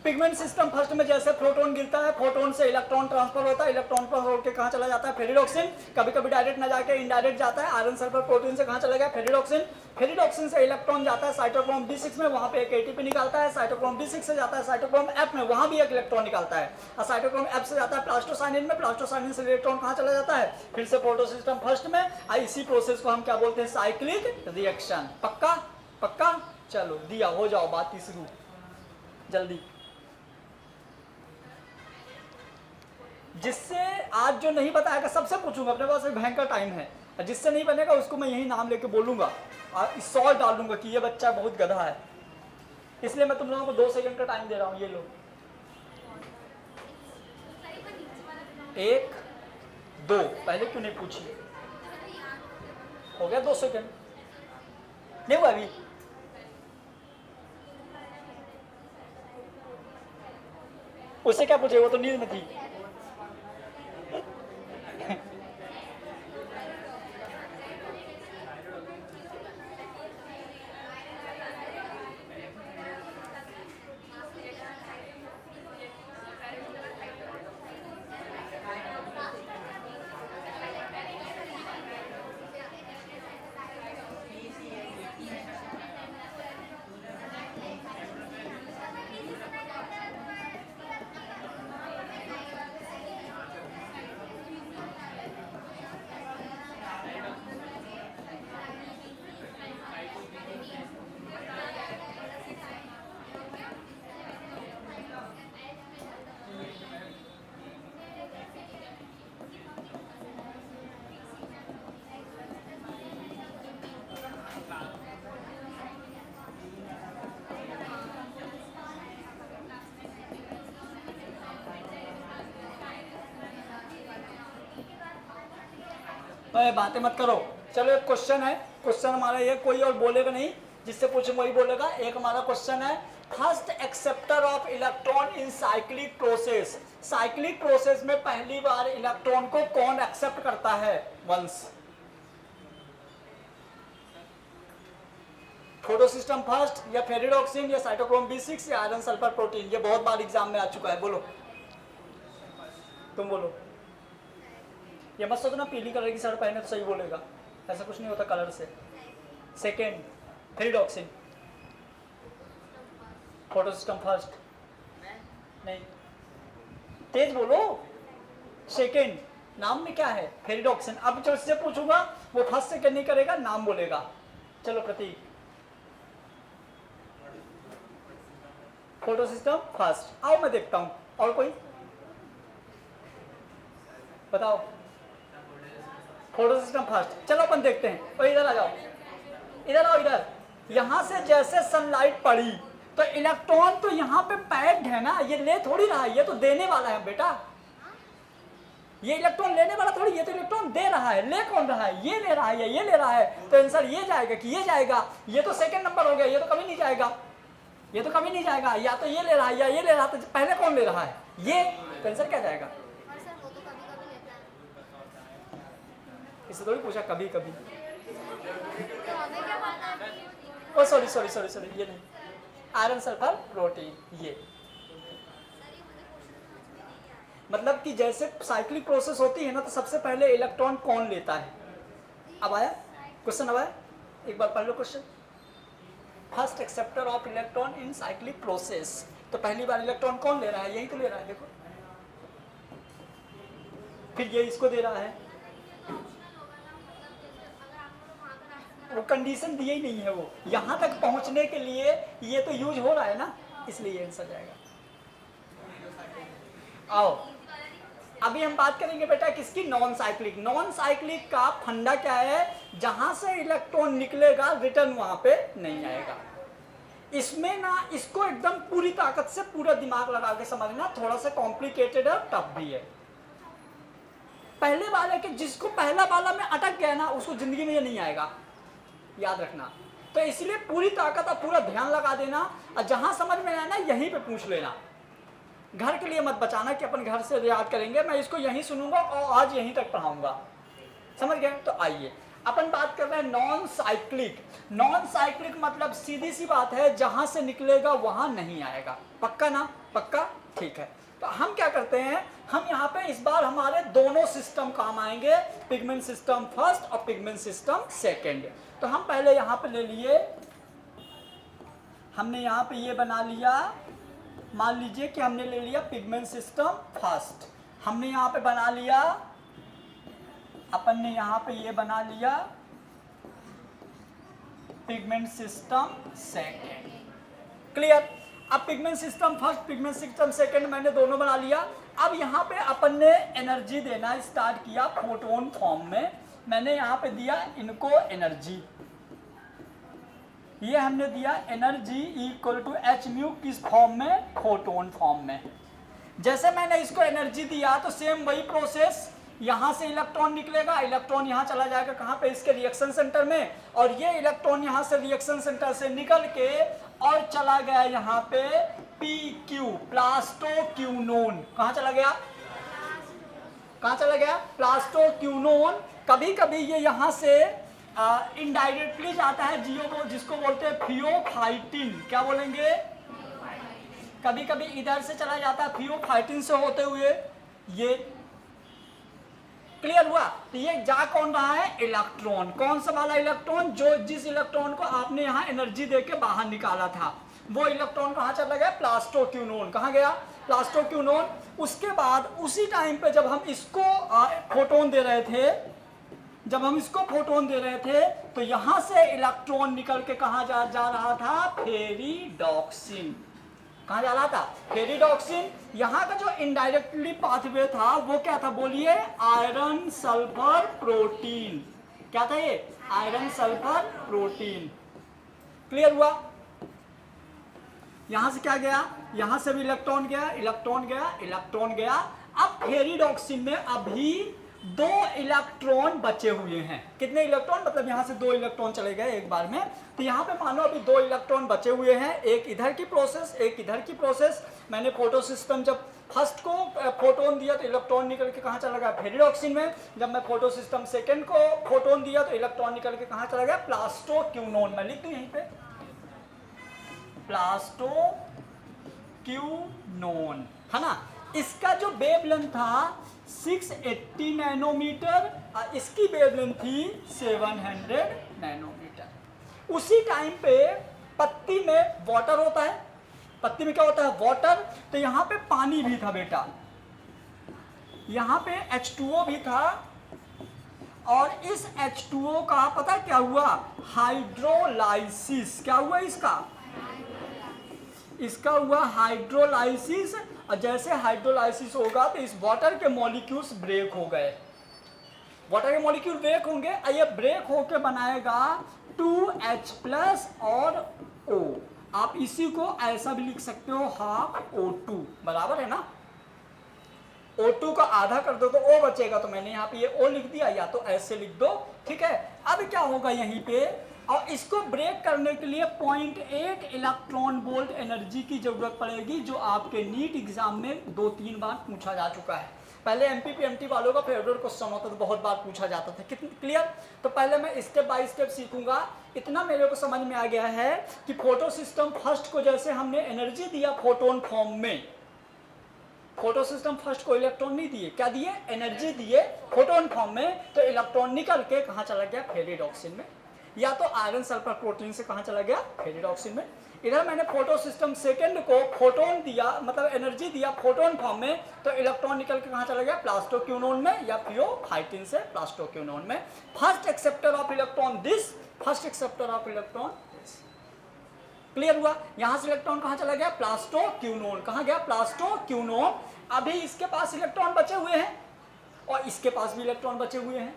पिगमेंट सिस्टम फर्स्ट में जैसे प्रोटॉन गिरता है, प्रोटॉन से इलेक्ट्रॉन ट्रांसफर होता है, इलेक्ट्रॉन ट्रांसफर होकर कहाँ चला जाता है, फेरिडॉक्सिन। कभी कभी डायरेक्ट ना जाके इनडायरेक्ट जाता है, आयरन सल्फर प्रोटीन से कहाँ चला गया, फेरिडॉक्सिन। फेरिडॉक्सिन से इलेक्ट्रॉन जाता है साइटोक्रोम B6 में, वहाँ पे एक एटीपी निकालता है, साइटोक्रोम B6 से जाता है साइटोक्रोम F में, वहाँ भी एक इलेक्ट्रॉन निकालता है, और साइटोक्रोम F से जाता है प्लास्टोसाइनिन में, प्लास्टोसाइनिन से इलेक्ट्रॉन कहाँ चला जाता है, फिर से फोटो सिस्टम फर्स्ट में। इसी प्रोसेस को हम क्या बोलते हैं, साइक्लिक रिएक्शन। पक्का पक्का, चलो दिया, हो जाओ बात शुरू जल्दी। जिससे आज जो नहीं बताएगा सबसे पूछूंगा, अपने पास एक भयंकर टाइम है, जिससे नहीं बनेगा उसको मैं यही नाम लेके बोलूंगा और सॉल्व डालूंगा कि ये बच्चा बहुत गधा है, इसलिए मैं तुम लोगों को 2 सेकंड का टाइम दे रहा हूं। ये लो, 1 2, पहले क्यों नहीं पूछी, हो गया 2 सेकंड, नहीं हुआ अभी, उससे क्या पूछे, वो तो नींद में थी। बातें मत करो, चलो एक क्वेश्चन है, क्वेश्चन हमारा ये, कोई और बोलेगा नहीं, जिससे पूछे वही बोलेगा। एक हमारा क्वेश्चन है, first acceptor of electron in cyclic process, cyclic process में पहली बार इलेक्ट्रॉन को कौन एक्सेप्ट करता है, वंस। फोटो सिस्टम फर्स्ट, या फेरिडॉक्सिन, या साइटोक्रोम B6, या आयरन सल्फर प्रोटीन। ये बहुत बार एग्जाम में आ चुका है, बोलो तुम बोलो। ये मत सोचना पीली कलर की शर्ट पहने तो सही बोलेगा, ऐसा कुछ नहीं होता कलर से। Second ferredoxin, photo system first, नहीं तेज बोलो। सेकेंड, नाम में क्या है? फेरिडोक्सिन। अब जो इससे पूछूंगा वो फर्स्ट सेकेंड नहीं करेगा, नाम बोलेगा। चलो प्रतीक, फोटो सिस्टम फर्स्ट। आओ मैं देखता हूं, और कोई बताओ। फोटो सिस्टम फर्स्ट, चलो अपन देखते हैं। तो इधर आ जाओ, इधर आओ, इधर। यहां से जैसे सनलाइट पड़ी तो इलेक्ट्रॉन तो यहाँ पे पैक्ड है ना, ये ले थोड़ी रहा है, ये तो देने वाला है बेटा। ये इलेक्ट्रॉन लेने वाला थोड़ी, ये तो इलेक्ट्रॉन दे रहा है। ले कौन रहा है? ये ले रहा है या ये ले रहा है? तो आंसर ये जाएगा कि ये जाएगा। ये तो सेकंड नंबर हो गया, ये तो कभी नहीं जाएगा, ये तो कभी नहीं जाएगा। या तो ये ले रहा है या ये ले रहा है, तो पहले कौन ले रहा है? ये। तो आंसर क्या जाएगा? इससे थोड़ी पूछा कभी कभी। ओ सॉरी सॉरी सॉरी सॉरी, ये नहीं, आयरन सल्फर प्रोटीन। ये मतलब कि जैसे साइक्लिक प्रोसेस होती है ना, तो सबसे पहले इलेक्ट्रॉन कौन लेता है? अब आया क्वेश्चन, अब आया, एक बार पढ़ लो question. First acceptor of electron in cyclic process. तो पहली बार इलेक्ट्रॉन कौन ले रहा है? यही तो ले रहा है, देखो। फिर ये इसको दे रहा है, वो कंडीशन दी ही नहीं है, वो यहां तक पहुंचने के लिए ये तो यूज हो रहा है ना, इसलिए आंसर जाएगा। आओ अभी हम बात करेंगे बेटा किसकी? Non cyclic. नॉन साइक्लिक का फंडा क्या है? जहां से इलेक्ट्रॉन निकलेगा रिटर्न वहां पे नहीं आएगा। इसमें ना इसको एकदम पूरी ताकत से पूरा दिमाग लगा के समझना, थोड़ा सा कॉम्प्लिकेटेड है, टफ भी है। पहले वाले के जिसको पहला वाला में अटक गया ना, उसको जिंदगी में ये नहीं आएगा, याद रखना। तो इसलिए पूरी ताकत और पूरा ध्यान लगा देना, और जहां समझ में आए ना यहीं पे पूछ लेना। घर के लिए मत बचाना कि अपन घर से याद करेंगे, मैं इसको यहीं सुनूंगा और आज यहीं तक पढ़ाऊंगा, समझ गए? तो आइए अपन बात कर रहे हैं नॉन साइक्लिक। नॉन साइक्लिक मतलब सीधी सी बात है, जहां से निकलेगा वहां नहीं आएगा। पक्का ना? पक्का, ठीक है। तो हम क्या करते हैं, हम यहाँ पे इस बार हमारे दोनों सिस्टम काम आएंगे, पिगमेंट सिस्टम फर्स्ट और पिगमेंट सिस्टम सेकेंड। तो हम पहले यहाँ पे ले लिए, हमने यहाँ पे ये बना लिया, मान लीजिए कि हमने ले लिया पिगमेंट सिस्टम फर्स्ट, हमने यहाँ पे बना लिया, अपन ने यहाँ पे ये बना लिया पिगमेंट सिस्टम सेकेंड। क्लियर? अब pigment system first, pigment system second मैंने दोनों बना लिया। अब यहाँ पे अपन ने एनर्जी देना स्टार्ट किया फोटोन फॉर्म में। मैंने यहाँ पे दिया इनको एनर्जी, ये हमने दिया energy equal to H mu, किस फॉर्म में? फोटोन फॉर्म में। जैसे मैंने इसको एनर्जी दिया तो सेम वही प्रोसेस, यहाँ से इलेक्ट्रॉन निकलेगा, इलेक्ट्रॉन यहाँ चला जाएगा, कहाँ पे? इसके रिएक्शन सेंटर में, और ये इलेक्ट्रॉन यहाँ से रिएक्शन सेंटर से निकल के और चला गया यहाँ पे PQ, प्लास्टोक्यूनोन। कहाँ चला गया? कहाँ चला गया? प्लास्टोक्यूनोन। कभी कभी ये यहाँ से इनडायरेक्टली जाता है जिसको बोलते हैं फियोफाइटिन। क्या बोलेंगे? कभी कभी इधर से चला जाता है फियोफाइटिन से होते हुए। ये क्लियर हुआ? तो ये जा कौन रहा है? इलेक्ट्रॉन। कौन सा वाला इलेक्ट्रॉन? जो जिस इलेक्ट्रॉन को आपने यहाँ एनर्जी देके बाहर निकाला था, वो इलेक्ट्रॉन कहाँ चला गया? प्लास्टोक्यूनोन। कहाँ गया? प्लास्टोक्यूनोन। उसके बाद उसी टाइम पे जब हम इसको फोटोन दे रहे थे, तो यहां से इलेक्ट्रॉन निकल के कहाँ जा रहा था? फेरिडॉक्सिन। कहाँ जा रहा था? फेरिडॉक्सिन। यहाँ का जो इनडायरेक्टली पाथवे था वो क्या था? बोलिए, आयरन सल्फर प्रोटीन। क्या था ये? Iron sulphur protein. क्लियर हुआ? यहां से क्या गया? यहां से भी इलेक्ट्रॉन गया, इलेक्ट्रॉन गया, इलेक्ट्रॉन गया। अब फेरिडॉक्सिन में अभी 2 इलेक्ट्रॉन बचे हुए हैं। कितने इलेक्ट्रॉन? मतलब यहाँ से 2 इलेक्ट्रॉन चले गए एक बार में। तो यहाँ पे मानो अभी 2 इलेक्ट्रॉन बचे हुए हैं, एक इधर की प्रोसेस, एक इधर की प्रोसेस। मैंने फोटो सिस्टम जब फर्स्ट को फोटोन दिया तो इलेक्ट्रॉन निकल के कहाँ चला गया? फेरिडॉक्सिन में। जब मैं फोटो सिस्टम सेकेंड को फोटोन दिया तो इलेक्ट्रॉन निकल के कहाँ चला गया? प्लास्टोक्यूनोन। मैं लिख दूँ यहीं पे, प्लास्टोक्यूनोन, है ना। इसका जो वेवलेंथ था 680 नैनोमीटर और इसकी वेवलेंथ थी 700 नैनोमीटर। उसी टाइम पे पत्ती में वाटर होता है, पत्ती में क्या होता है, वाटर। तो यहाँ पे पानी भी था बेटा, यहाँ पे H2O भी था, और इस H2O का पता क्या हुआ, हाइड्रोलाइसिस। क्या हुआ इसका हुआ हाइड्रोलाइसिस। और जैसे हाइड्रोलाइसिस होगा तो इस वाटर के मॉलिक्यूल्स ब्रेक हो गए, वाटर के मॉलिक्यूल ब्रेक होंगे, ये ब्रेक होके बनाएगा 2H+ और O। आप इसी को ऐसा भी लिख सकते हो, हाफ O2, बराबर है ना। O2 का आधा कर दो तो O बचेगा, तो मैंने यहाँ पे ये O लिख दिया, या तो ऐसे लिख दो, ठीक है। अब क्या होगा यहीं पे, और इसको ब्रेक करने के लिए 0.8 इलेक्ट्रॉन वोल्ट एनर्जी की जरूरत पड़ेगी, जो आपके नीट एग्जाम में 2-3 बार पूछा जा चुका है। पहले MPPMT वालों का फेवरेट क्वेश्चन होता था, बहुत बार पूछा जाता था। कितनी क्लियर। तो पहले मैं स्टेप बाय स्टेप सीखूंगा। इतना मेरे को समझ में आ गया है कि फोटो सिस्टम फर्स्ट को जैसे हमने एनर्जी दिया फोटोन फॉर्म में, फोटो सिस्टम फर्स्ट को इलेक्ट्रॉन नहीं दिए, क्या दिए, एनर्जी दिए फोटोन फॉर्म में। तो इलेक्ट्रॉन निकल के कहाँ चला गया, फेरिड ऑक्सीजन में, या तो आयरन सल्फर प्रोटीन से कहाँ चला गया, फेरिड ऑक्सीजन में। इधर मैंने फोटो सिस्टम सेकंड को फोटोन दिया, मतलब एनर्जी दिया फोटोन फॉर्म में, तो इलेक्ट्रॉन निकल के कहाँ चला गया, प्लास्टोक्यूनोन में, या फियोफाइटिन से प्लास्टोक्यूनोन में। First acceptor of electron this, first acceptor of electron. Clear हुआ। यहां से इलेक्ट्रॉन कहां चला गया, प्लास्टोक्यूनोन। कहां गया, प्लास्टोक्यूनोन। अभी इसके पास इलेक्ट्रॉन बचे हुए हैं, और इसके पास भी इलेक्ट्रॉन बचे हुए हैं,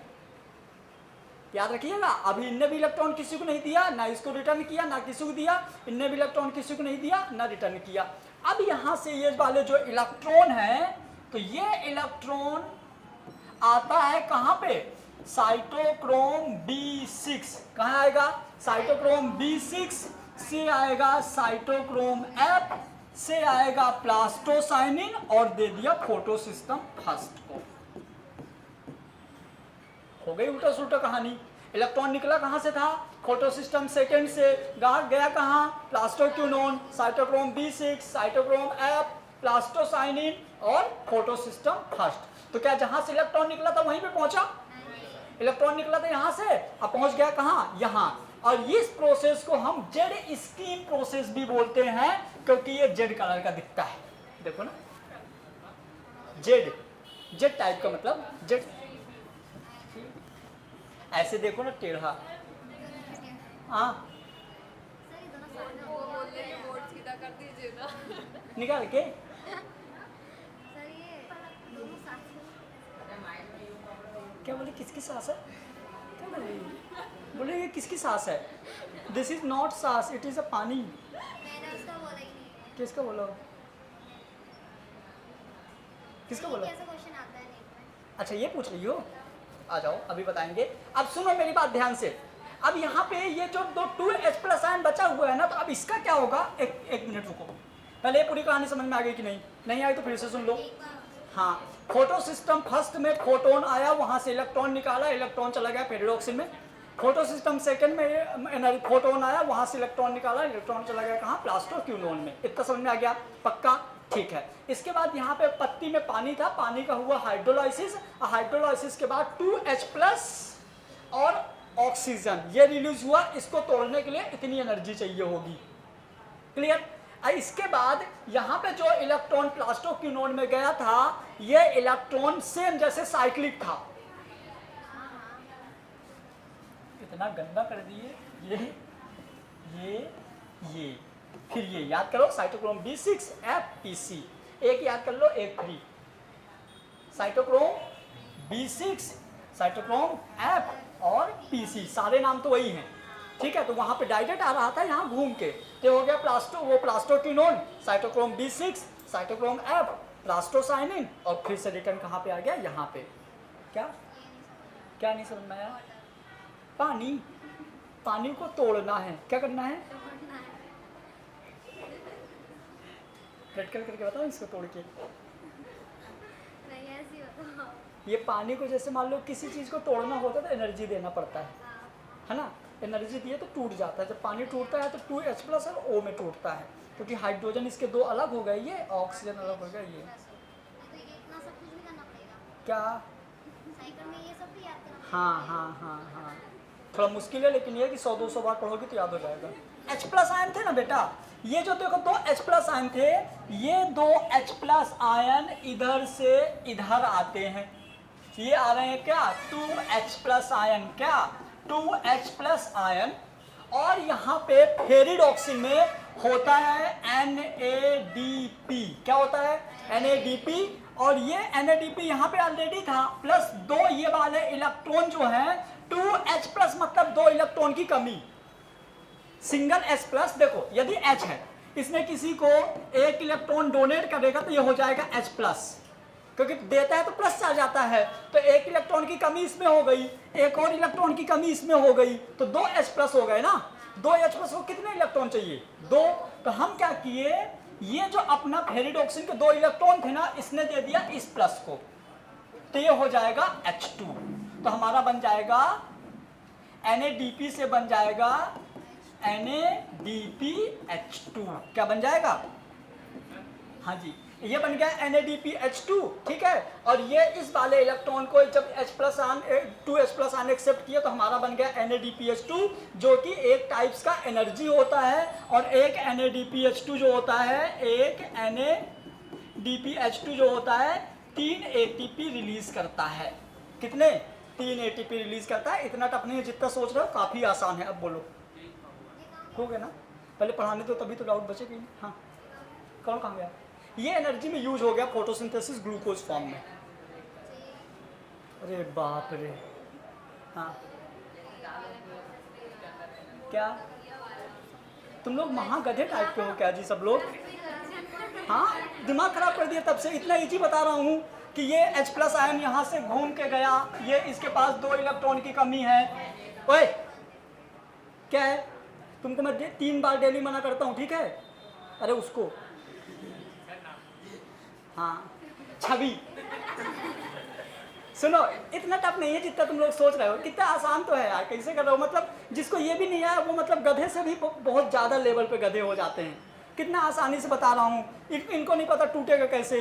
याद रखिएगा। अभी इनने भी इलेक्ट्रॉन किसी को नहीं दिया, ना इसको रिटर्न किया, ना किसी को दिया। इनने भी इलेक्ट्रॉन किसी को नहीं दिया, ना रिटर्न किया। अब यहां से ये वाले जो इलेक्ट्रॉन है, तो ये इलेक्ट्रॉन आता है कहां पे, साइटोक्रोम B6। कहां आएगा, साइटोक्रोम B6 से आएगा साइटोक्रोम F, से आएगा प्लास्टोसाइनिन, और दे दिया फोटो सिस्टम फर्स्ट को। हो गई उल्टा सुल्टा कहानी। इलेक्ट्रॉन निकला कहां से था, फोटो सिस्टम सेकेंड से, गया कहां, plastoquinone, cytochrome B6, cytochrome F, plastocyanin, और फोटो सिस्टम फर्स्ट। तो क्या जहां से इलेक्ट्रॉन निकला था वहीं पे पहुंचा, इलेक्ट्रॉन निकला था यहां से, अब पहुंच गया कहां, यहां। और इस प्रोसेस को हम जेड स्कीन प्रोसेस भी बोलते हैं, क्योंकि ये जेड कलर का दिखता है। देखो ना, जेड, जेड टाइप का, मतलब जेड, ऐसे देखो ना, टेढ़ा। हाँ, निकाल के क्या बोले, किसकी सांस है, क्या बोले, बोले ये किसकी सांस है, दिस इज नॉट सांस, इट इज अ पानी। मैंने उसका बोला ही नहीं। किसका बोला, किसका बोला, कैसा क्वेश्चन आता है नीट में। अच्छा ये पूछ रही हो, आ जाओ अभी बताएंगे। अब सुनो मेरी बात ध्यान से। अब यहाँ पे ये जो 2H+ आयन बचा हुआ है ना, तो अब इसका क्या होगा, एक मिनट रुको, पहले ये पूरी कहानी समझ में आ गई कि नहीं, नहीं आई तो फिर से सुन लो। हाँ, फोटो सिस्टम फर्स्ट में फोटोन आया, वहां से इलेक्ट्रॉन निकाला, इलेक्ट्रॉन चला गया फेरिड ऑक्सीजन में। फोटो सिस्टम सेकंड में फोटोन आया, वहां से इलेक्ट्रॉन निकाला, इलेक्ट्रॉन चला गया कहाँ, प्लास्टोक्यूनोन में। इतना समझ में आ गया, पक्का, ठीक है। इसके बाद यहाँ पे पत्ती में पानी था, पानी का हुआ हाइड्रोलाइसिस, हाइड्रोलाइसिस के बाद 2H+ और ऑक्सीजन ये रिलीज हुआ। इसको तोड़ने के लिए इतनी एनर्जी चाहिए होगी, क्लियर। इसके बाद यहाँ पे जो इलेक्ट्रॉन प्लास्टोक्यूनोन में गया था, ये इलेक्ट्रॉन सेम जैसे साइक्लिक था, इतना गंदा कर दिए ये फिर ये याद करो, साइटोक्रोम B6 FPC, एक याद कर लो, एक free, cytochrome B6, cytochrome F और PC, सारे नाम तो वही हैं, ठीक है। तो वहां पे डायरेक्ट आ रहा था, यहाँ घूम के, तो हो गया plastoquinone, cytochrome B6, cytochrome F, plastocyanin, और फिर से रिटर्न कहाँ पे आ गया, यहाँ पे। क्या नहीं समझ में आया, पानी को तोड़ना है, क्या करना है, प्रैक्टिकल करके बताओ इसको तोड़ के। नहीं ऐसे ही बताओ। ये पानी को जैसे मान लो किसी चीज़ को तोड़ना होता है तो एनर्जी देना पड़ता है ना, एनर्जी दिए तो टूट जाता है। जब पानी टूटता है तो 2H+ और O में टूटता है, क्योंकि हाइड्रोजन इसके दो अलग हो गए, ये ऑक्सीजन अलग हो गया, ये तो ये इतना सब कुछ भी करना पड़ेगा क्या, साइकिल में, ये सब भी याद करना हाँ, थोड़ा मुश्किल है, लेकिन ये कि 100-200 बार पढ़ोगे तो याद हो जाएगा। H+ आयन थे ना बेटा, ये जो देखो दो H प्लस आयन थे, ये दो H प्लस आयन इधर से इधर आते हैं, ये आ रहे हैं क्या 2H प्लस आयन, क्या 2H प्लस आयन। और यहाँ पे फेरिडॉक्सिन में होता है NADP, क्या होता है NADP, और ये NADP यहाँ पे ऑलरेडी था, प्लस दो ये वाले इलेक्ट्रॉन जो है 2H प्लस मतलब दो इलेक्ट्रॉन की कमी, सिंगल H प्लस। देखो यदि H है, इसमें किसी को एक इलेक्ट्रॉन डोनेट करेगा तो ये हो जाएगा H प्लस, क्योंकि देता है तो प्लस आ जाता है, तो एक इलेक्ट्रॉन की कमी इसमें हो गई, एक और इलेक्ट्रॉन की कमी इसमें हो गई, तो दो H प्लस हो गए ना। दो H प्लस को कितने इलेक्ट्रॉन चाहिए, दो। तो हम क्या किए, ये जो अपना फेरिडॉक्सिन के दो इलेक्ट्रॉन थे ना, इसने दे दिया इस प्लस को, तो ये हो जाएगा H2। तो हमारा बन जाएगा NADP से बन जाएगा NADPH2, क्या बन जाएगा, हाँ जी ये बन गया NADPH2, ठीक है। और ये इस वाले इलेक्ट्रॉन को जब H प्लस आन 2H प्लस आन एक्सेप्ट किया तो हमारा बन गया NADPH2, जो कि एक टाइप्स का एनर्जी होता है। और एक NADPH2 जो होता है, एक NADPH2 जो होता है 3 ATP रिलीज करता है। कितने, 3 ATP रिलीज करता है। इतना टफ नहीं है जितना सोच रहे हो, काफ़ी आसान है। अब बोलो हो गया ना, पहले पढ़ाने तो तभी तो डाउट बचेगी। हाँ कौन कहाँ गया, ये एनर्जी में यूज हो गया फोटोसिंथेसिस ग्लूकोज फॉर्म में। अरे बाप रे, हाँ क्या तुम लोग महागधे टाइप के हो क्या जी सब लोग, हाँ दिमाग खराब कर दिया तब से। इतना इजी बता रहा हूँ कि ये H प्लस आयन यहाँ से घूम के गया, ये इसके पास दो इलेक्ट्रॉन की कमी है। ओए क्या है, तुमको मैं 3 बार डेली मना करता हूँ, ठीक है। अरे उसको हाँ छवि, सुनो इतना टफ नहीं है जितना तुम लोग सोच रहे हो, कितना आसान तो है यार, कैसे कर रहे हो। मतलब जिसको ये भी नहीं आया वो मतलब गधे से भी बहुत ज़्यादा लेवल पे गधे हो जाते हैं। कितना आसानी से बता रहा हूँ, इनको नहीं पता टूटेगा कैसे,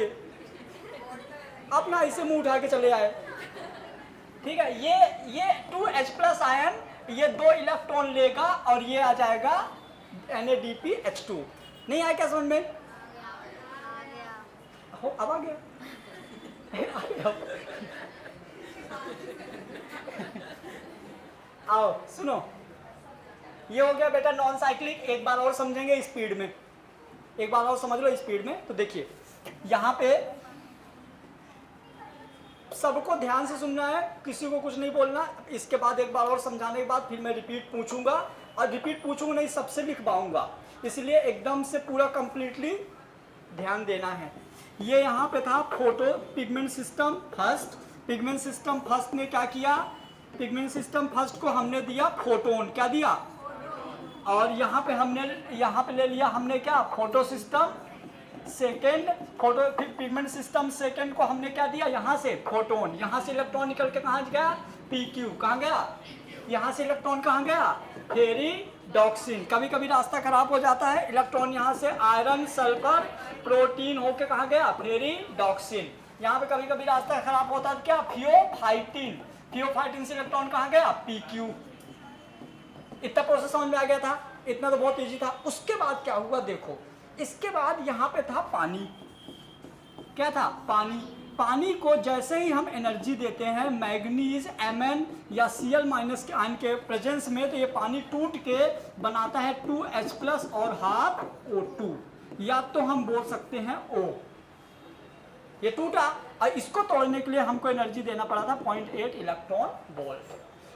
अपना ऐसे मुंह उठा के चले आए, ठीक है। ये 2H प्लस आयन ये दो इलेक्ट्रॉन लेगा और ये आ जाएगा NADPH2। नहीं आया क्या समझ में, हो अब आ गया आओ सुनो, ये हो गया बेटा नॉन साइक्लिक। एक बार और समझेंगे स्पीड में, एक बार और समझ लो स्पीड में। तो देखिए यहाँ पे सबको ध्यान से सुनना है, किसी को कुछ नहीं बोलना। इसके बाद एक बार और समझाने के बाद फिर मैं रिपीट पूछूंगा, और रिपीट पूछूंगा नहीं सबसे लिखवाऊंगा, इसलिए एकदम से पूरा कंप्लीटली ध्यान देना है। ये यहाँ पे था photo pigment system first. Pigment system first ने क्या किया, पिगमेंट सिस्टम फर्स्ट को हमने दिया फोटोन, क्या दिया, और यहाँ पे ले लिया हमने क्या, photo system second. Photo pigment system second को हमने क्या दिया, यहाँ से फोटोन। यहाँ से इलेक्ट्रॉन निकल के कहाँ गया, PQ, कहाँ गया, यहाँ से इलेक्ट्रॉन कहाँ गया, फेरिडॉक्सिन। कभी कभी रास्ता खराब हो जाता है, इलेक्ट्रॉन यहाँ से आयरन सल्फर प्रोटीन होके कहाँ गया, फेरिडॉक्सिन। यहाँ पे कभी कभी रास्ता खराब होता है क्या, थियोफाइटिन। थियोफाइटिन से इलेक्ट्रॉन कहाँ गया, PQ। इतना प्रोसेस समझ में आ गया था, इतना तो बहुत इजी था। उसके बाद क्या हुआ देखो, इसके बाद यहाँ पे था पानी। क्या था, पानी। पानी को जैसे ही हम एनर्जी देते हैं मैग्नीज Mn या Cl माइनस के आयन के प्रेजेंस में, तो ये पानी टूट के बनाता है 2H प्लस और हाफ O2, या तो हम बोल सकते हैं O। ये टूटा और इसको तोड़ने के लिए हमको एनर्जी देना पड़ा था 0.8 इलेक्ट्रॉन वोल्ट।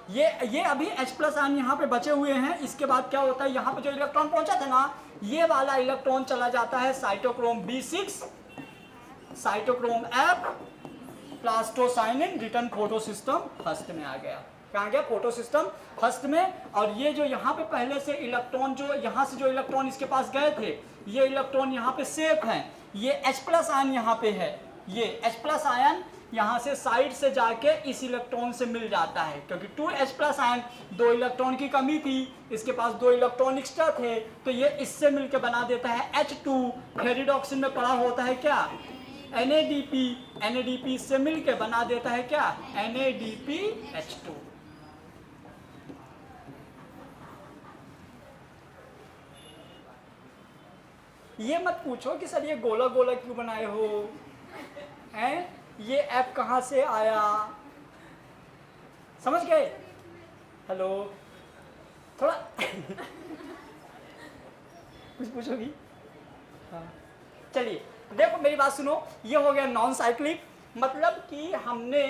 ये अभी H प्लस आयन यहाँ पे बचे हुए हैं। इसके बाद क्या होता है, यहाँ पे जो इलेक्ट्रॉन पहुंचा था ना, ये वाला इलेक्ट्रॉन चला जाता है cytochrome B6, cytochrome F, plastocyanin, return photo system first में आ गया। कहाँ गया, फोटो सिस्टम फर्स्ट में। और ये जो यहाँ पे पहले से इलेक्ट्रॉन, जो यहाँ से जो इलेक्ट्रॉन इसके पास गए थे, ये इलेक्ट्रॉन यहाँ पे सेफ हैं। ये H प्लस आयन यहाँ पे है, ये H प्लस आयन यहाँ से साइड से जाके इस इलेक्ट्रॉन से मिल जाता है, क्योंकि 2H प्लस आयन दो इलेक्ट्रॉन की कमी थी, इसके पास दो इलेक्ट्रॉन एक्स्ट्रा थे, तो ये इससे मिलके बना देता है H2। फेरिडॉक्सिन में पड़ा होता है क्या, NADP। NADP इससे मिलके बना देता है क्या, NADPH2। ये मत पूछो कि सर ये गोला गोला क्यों बनाए हो, हैं ये ऐप कहाँ से आया, समझ गए? हेलो, थोड़ा कुछ पूछोगी? हाँ चलिए देखो मेरी बात सुनो, ये हो गया नॉन साइक्लिक, मतलब कि हमने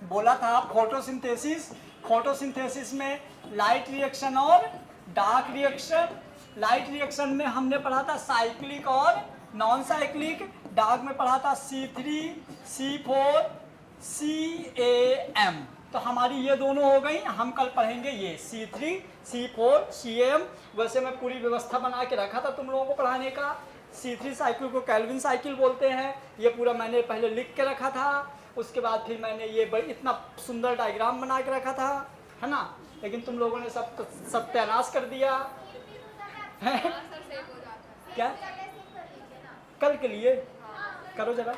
बोला था फोटोसिंथेसिस, फोटोसिंथेसिस में लाइट रिएक्शन और डार्क रिएक्शन, लाइट रिएक्शन में हमने पढ़ा था साइक्लिक और नॉन साइक्लिक, डार्क में पढ़ा था C3 C4 CAM, तो हमारी ये दोनों हो गई। हम कल पढ़ेंगे ये C3 C4 CAM। वैसे मैं पूरी व्यवस्था बना के रखा था तुम लोगों को पढ़ाने का। C3 साइकिल को केल्विन साइकिल बोलते हैं, ये पूरा मैंने पहले लिख के रखा था, उसके बाद फिर मैंने ये इतना सुंदर डायग्राम बना के रखा था, है ना, लेकिन तुम लोगों ने सब सत्यानाश कर दिया है। क्या कल के लिए करो जरा।